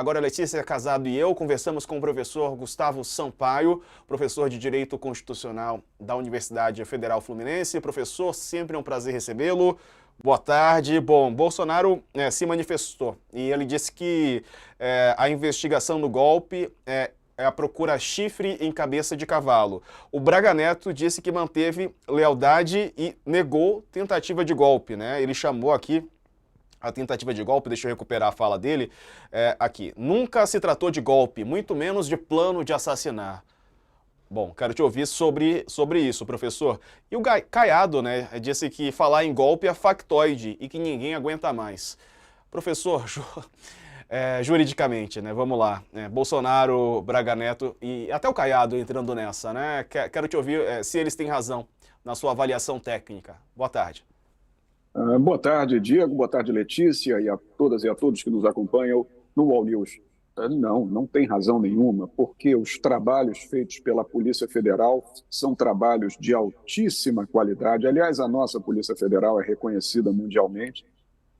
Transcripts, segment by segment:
Agora, Letícia Casado e eu conversamos com o professor Gustavo Sampaio, professor de Direito Constitucional da Universidade Federal Fluminense. Professor, sempre é um prazer recebê-lo. Boa tarde. Bom, Bolsonaro se manifestou e ele disse que a investigação do golpe é a procura chifre em cabeça de cavalo. O Braga Neto disse que manteve lealdade e negou tentativa de golpe, né? Ele chamou aqui a tentativa de golpe, deixa eu recuperar a fala dele, aqui. Nunca se tratou de golpe, muito menos de plano de assassinar. Bom, quero te ouvir sobre isso, professor. E o Caiado, né, disse que falar em golpe é factoide e que ninguém aguenta mais. Professor, juridicamente, né, vamos lá. Bolsonaro, Braga Neto e até o Caiado entrando nessa, né? Quero te ouvir se eles têm razão na sua avaliação técnica. Boa tarde. Boa tarde, Diego. Boa tarde, Letícia, e a todas e a todos que nos acompanham no UOL News. Não tem razão nenhuma, porque os trabalhos feitos pela Polícia Federal são trabalhos de altíssima qualidade. Aliás, a nossa Polícia Federal é reconhecida mundialmente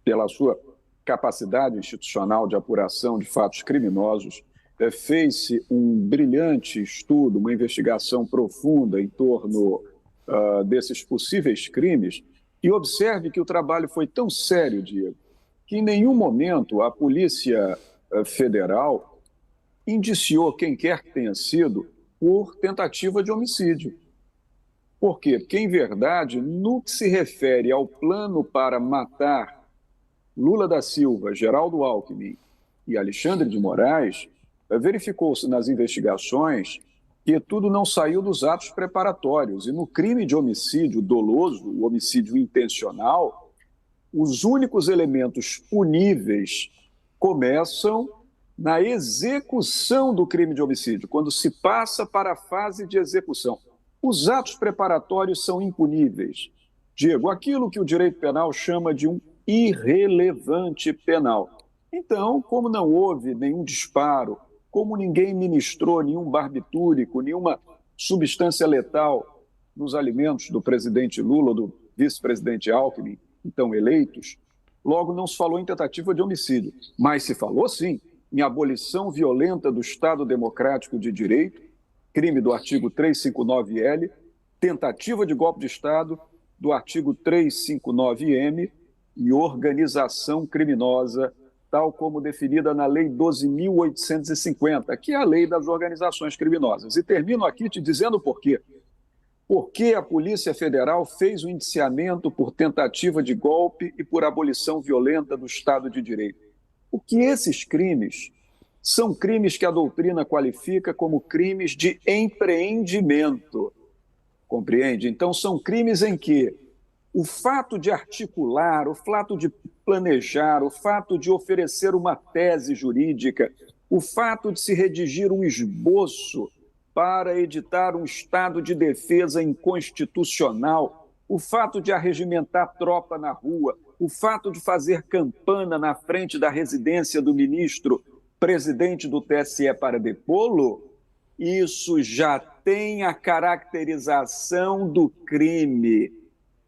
pela sua capacidade institucional de apuração de fatos criminosos. Fez-se um brilhante estudo, uma investigação profunda em torno desses possíveis crimes. E observe que o trabalho foi tão sério, Diego, que em nenhum momento a Polícia Federal indiciou quem quer que tenha sido por tentativa de homicídio. Por quê? Porque, em verdade, no que se refere ao plano para matar Lula da Silva, Geraldo Alckmin e Alexandre de Moraes, verificou-se nas investigações que tudo não saiu dos atos preparatórios. E no crime de homicídio doloso, o homicídio intencional, os únicos elementos puníveis começam na execução do crime de homicídio, quando se passa para a fase de execução. Os atos preparatórios são impuníveis. Diego, aquilo que o direito penal chama de um irrelevante penal. Então, como não houve nenhum disparo, como ninguém ministrou nenhum barbitúrico, nenhuma substância letal nos alimentos do presidente Lula ou do vice-presidente Alckmin, então eleitos, logo não se falou em tentativa de homicídio, mas se falou, sim, em abolição violenta do Estado Democrático de Direito, crime do artigo 359-L, tentativa de golpe de Estado do artigo 359-M e organização criminosa, tal como definida na Lei 12.850, que é a lei das organizações criminosas. E termino aqui te dizendo por quê. Porque a Polícia Federal fez o indiciamento por tentativa de golpe e por abolição violenta do Estado de Direito. Porque esses crimes são crimes que a doutrina qualifica como crimes de empreendimento. Compreende? Então, são crimes em que o fato de articular, o fato de planejar, o fato de oferecer uma tese jurídica, o fato de se redigir um esboço para editar um estado de defesa inconstitucional, o fato de arregimentar tropa na rua, o fato de fazer campana na frente da residência do ministro presidente do TSE para depô-lo, isso já tem a caracterização do crime.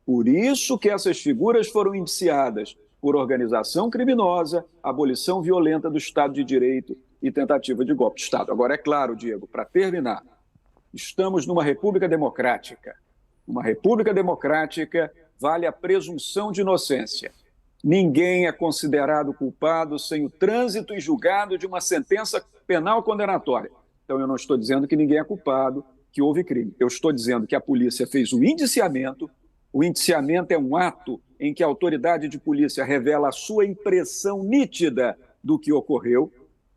Por isso que essas figuras foram indiciadas por organização criminosa, abolição violenta do Estado de Direito e tentativa de golpe de Estado. Agora, é claro, Diego, para terminar, estamos numa república democrática. Uma república democrática vale a presunção de inocência. Ninguém é considerado culpado sem o trânsito e julgado de uma sentença penal condenatória. Então, eu não estou dizendo que ninguém é culpado, que houve crime. Eu estou dizendo que a polícia fez um indiciamento. O indiciamento é um ato em que a autoridade de polícia revela a sua impressão nítida do que ocorreu.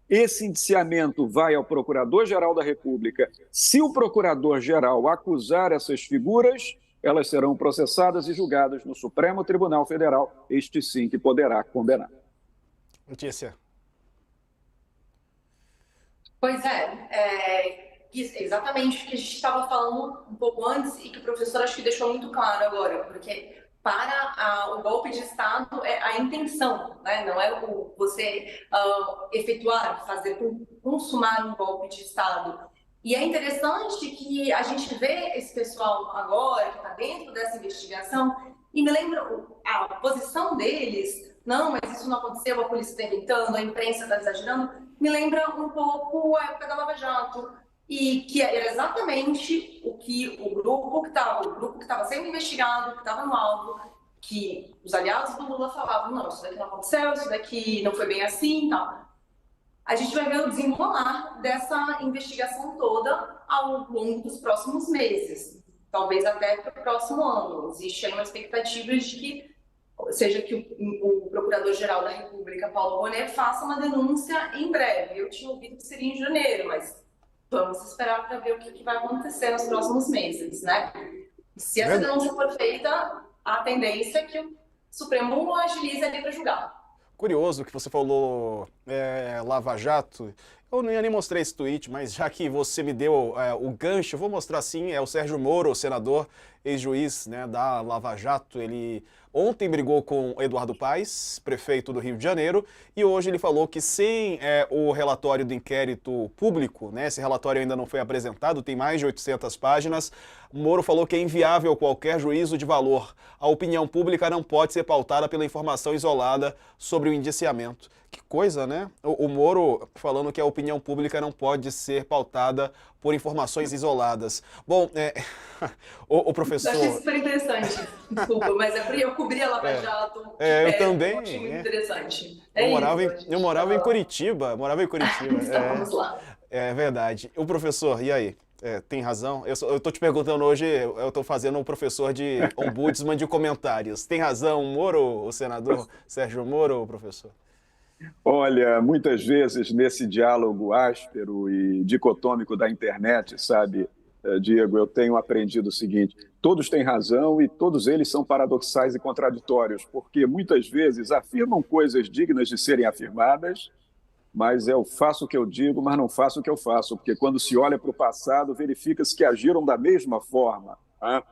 Esse indiciamento vai ao Procurador-Geral da República. Se o Procurador-Geral acusar essas figuras, elas serão processadas e julgadas no Supremo Tribunal Federal, este sim que poderá condenar. Notícia. Pois exatamente o que a gente estava falando um pouco antes e que o professor acho que deixou muito claro agora, porque para o golpe de Estado é a intenção, né? Não é você efetuar, fazer, consumar um golpe de Estado. E é interessante que a gente vê esse pessoal agora, que está dentro dessa investigação, e me lembra a posição deles, não, mas isso não aconteceu, a polícia está inventando, a imprensa está exagerando. me lembra um pouco a época da Lava Jato, e que era exatamente o que o grupo que estava sendo investigado, que estava no alvo, que os aliados do Lula falavam, não, isso daqui não aconteceu, isso daqui não foi bem assim, tal. A gente vai ver o desenrolar dessa investigação toda ao longo dos próximos meses, talvez até para o próximo ano. Existe aí uma expectativa de que o Procurador-Geral da República, Paulo Bonet, faça uma denúncia em breve. Eu tinha ouvido que seria em janeiro, mas vamos esperar para ver o que vai acontecer nos próximos meses, né? Se essa denúncia for feita, a tendência é que o Supremo agilize ali para julgar. Curioso que você falou Lava Jato. Eu não ia nem mostrar esse tweet, mas já que você me deu o gancho, eu vou mostrar sim. É o Sérgio Moro, o senador, ex-juiz, né, da Lava Jato. Ele ontem brigou com o Eduardo Paes, prefeito do Rio de Janeiro, e hoje ele falou que sem o relatório do inquérito público, né, esse relatório ainda não foi apresentado, tem mais de 800 páginas, Moro falou que é inviável qualquer juízo de valor. A opinião pública não pode ser pautada pela informação isolada sobre o indiciamento. Que coisa, né? O Moro falando que a opinião pública não pode ser pautada por informações isoladas. Bom, o professor... Eu achei super interessante, desculpa, mas é porque eu cobri a Lava Jato. Eu também. Eu achei muito interessante. Eu morava em Curitiba, Estávamos lá. É verdade. O professor, e aí? Tem razão? Eu tô te perguntando hoje, eu tô fazendo um professor de ombudsman de comentários. Tem razão o Moro, o senador Sérgio Moro, professor? Olha, muitas vezes nesse diálogo áspero e dicotômico da internet, sabe, Diego, eu tenho aprendido o seguinte: todos têm razão e todos eles são paradoxais e contraditórios, porque muitas vezes afirmam coisas dignas de serem afirmadas, mas eu faço o que eu digo, mas não faço o que eu faço, porque quando se olha para o passado, verifica-se que agiram da mesma forma. Tá?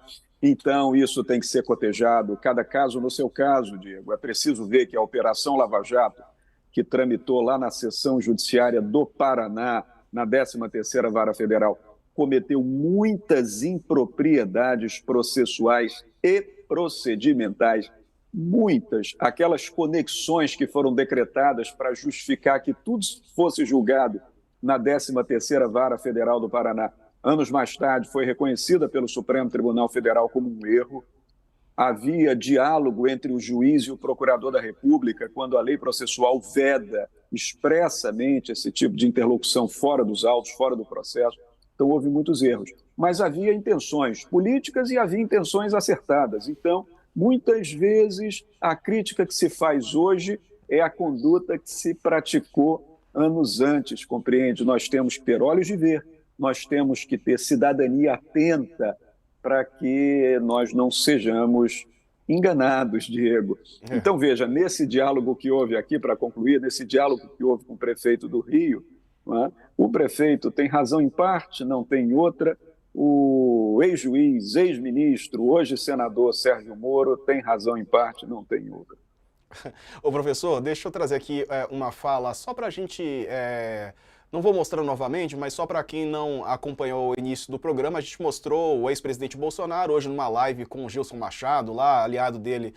Então, isso tem que ser cotejado, cada caso no seu caso, Diego. É preciso ver que a Operação Lava Jato, que tramitou lá na seção judiciária do Paraná, na 13ª Vara Federal, cometeu muitas impropriedades processuais e procedimentais, muitas, aquelas conexões que foram decretadas para justificar que tudo fosse julgado na 13ª Vara Federal do Paraná. Anos mais tarde, foi reconhecida pelo Supremo Tribunal Federal como um erro. Havia diálogo entre o juiz e o procurador da República quando a lei processual veda expressamente esse tipo de interlocução fora dos autos, fora do processo. Então, houve muitos erros. Mas havia intenções políticas e havia intenções acertadas. Então, muitas vezes, a crítica que se faz hoje é a conduta que se praticou anos antes, compreende? Nós temos que ter olhos de ver, nós temos que ter cidadania atenta para que nós não sejamos enganados, Diego. Então, veja, nesse diálogo que houve aqui, para concluir, nesse diálogo que houve com o prefeito do Rio, não é? O prefeito tem razão em parte, não tem outra. O ex-juiz, ex-ministro, hoje senador Sérgio Moro tem razão em parte, não tem outra. Ô professor, deixa eu trazer aqui uma fala só para a gente... Não vou mostrar novamente, mas só para quem não acompanhou o início do programa, a gente mostrou o ex-presidente Bolsonaro hoje numa live com o Gilson Machado, lá, aliado dele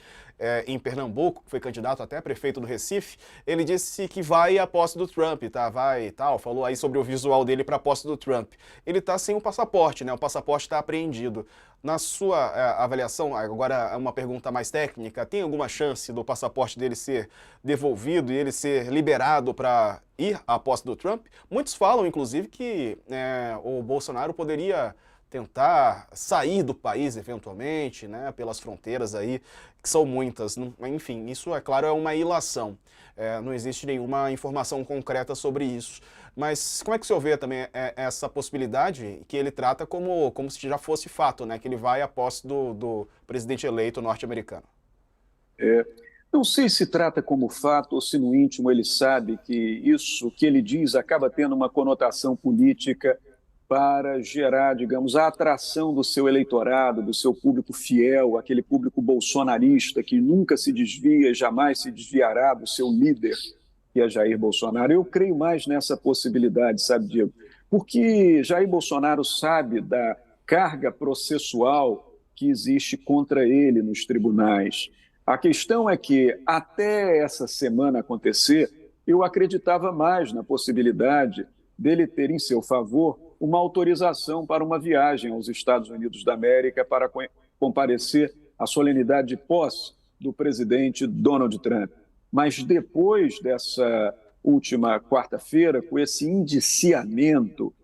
em Pernambuco, que foi candidato até prefeito do Recife. Ele disse que vai à posse do Trump, tá? Vai e tal, falou aí sobre o visual dele para a posse do Trump. Ele tá sem o passaporte, né? O passaporte está apreendido. Na sua avaliação, agora uma pergunta mais técnica, tem alguma chance do passaporte dele ser devolvido e ele ser liberado para ir à posse do Trump? Muitos falam, inclusive, que o Bolsonaro poderia tentar sair do país, eventualmente, né, pelas fronteiras aí, que são muitas. Enfim, isso, é claro, é uma ilação. Não existe nenhuma informação concreta sobre isso. Mas como é que o senhor vê também essa possibilidade que ele trata como se já fosse fato, né, que ele vai à posse do presidente eleito norte-americano? Não sei se trata como fato ou se no íntimo ele sabe que isso que ele diz acaba tendo uma conotação política para gerar, digamos, a atração do seu eleitorado, do seu público fiel, aquele público bolsonarista que nunca se desvia, jamais se desviará do seu líder, que é Jair Bolsonaro. Eu creio mais nessa possibilidade, sabe, Diego? Porque Jair Bolsonaro sabe da carga processual que existe contra ele nos tribunais. A questão é que, até essa semana acontecer, eu acreditava mais na possibilidade dele ter em seu favor uma autorização para uma viagem aos Estados Unidos da América para comparecer à solenidade de posse do presidente Donald Trump. Mas depois dessa última quarta-feira, com esse indiciamento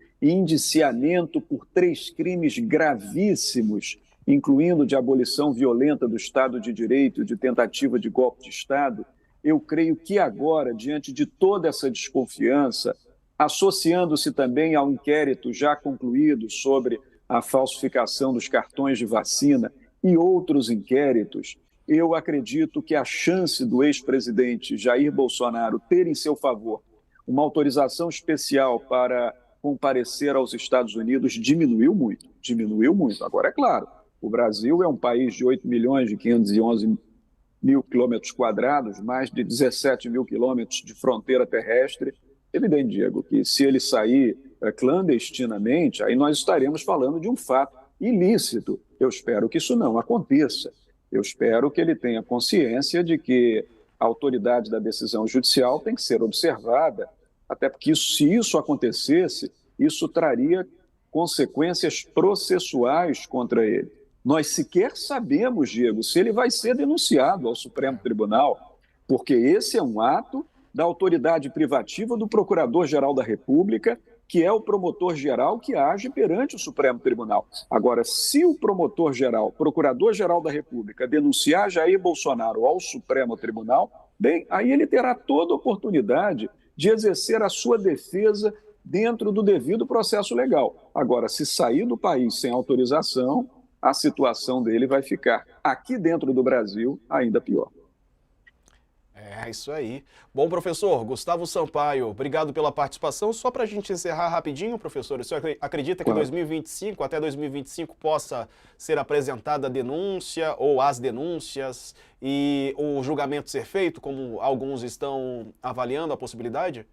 por 3 crimes gravíssimos, incluindo de abolição violenta do Estado de Direito, de tentativa de golpe de Estado, eu creio que agora, diante de toda essa desconfiança, associando-se também ao inquérito já concluído sobre a falsificação dos cartões de vacina e outros inquéritos, eu acredito que a chance do ex-presidente Jair Bolsonaro ter em seu favor uma autorização especial para comparecer aos Estados Unidos diminuiu muito. Agora, é claro, o Brasil é um país de 8.511.000 quilômetros quadrados, mais de 17 mil quilômetros de fronteira terrestre. Evidente, Diego, que se ele sair clandestinamente, aí nós estaremos falando de um fato ilícito. Eu espero que isso não aconteça. Eu espero que ele tenha consciência de que a autoridade da decisão judicial tem que ser observada, até porque se isso acontecesse, isso traria consequências processuais contra ele. Nós sequer sabemos, Diego, se ele vai ser denunciado ao Supremo Tribunal, porque esse é um ato da autoridade privativa do Procurador-Geral da República, que é o promotor-geral que age perante o Supremo Tribunal. Agora, se o promotor-geral, Procurador-Geral da República, denunciar Jair Bolsonaro ao Supremo Tribunal, bem, aí ele terá toda a oportunidade de exercer a sua defesa dentro do devido processo legal. Agora, se sair do país sem autorização, a situação dele vai ficar, aqui dentro do Brasil, ainda pior. É isso aí. Bom, professor, Gustavo Sampaio, obrigado pela participação. Só para a gente encerrar rapidinho, professor, o senhor acredita que em 2025, até 2025, possa ser apresentada a denúncia ou as denúncias e o julgamento ser feito, como alguns estão avaliando a possibilidade?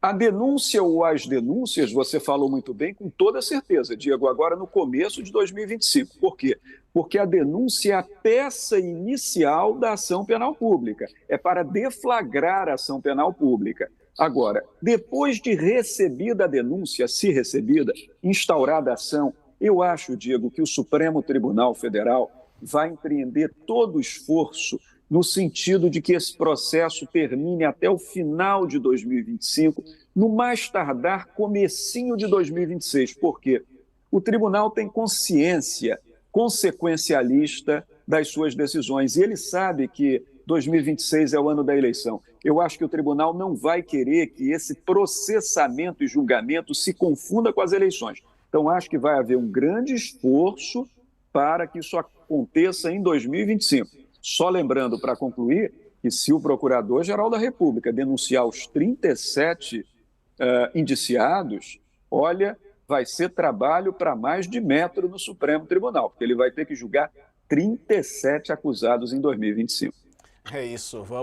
A denúncia ou as denúncias, você falou muito bem, com toda certeza, Diego, agora no começo de 2025. Por quê? Porque a denúncia é a peça inicial da ação penal pública, é para deflagrar a ação penal pública. Agora, depois de recebida a denúncia, se recebida, instaurada a ação, eu acho, Diego, que o Supremo Tribunal Federal vai empreender todo o esforço no sentido de que esse processo termine até o final de 2025, no mais tardar comecinho de 2026. Por quê? O tribunal tem consciência consequencialista das suas decisões e ele sabe que 2026 é o ano da eleição. Eu acho que o tribunal não vai querer que esse processamento e julgamento se confunda com as eleições. Então, acho que vai haver um grande esforço para que isso aconteça em 2025. Só lembrando, para concluir, que se o Procurador-Geral da República denunciar os 37 indiciados, olha, vai ser trabalho para mais de metro no Supremo Tribunal, porque ele vai ter que julgar 37 acusados em 2025. É isso, vamos.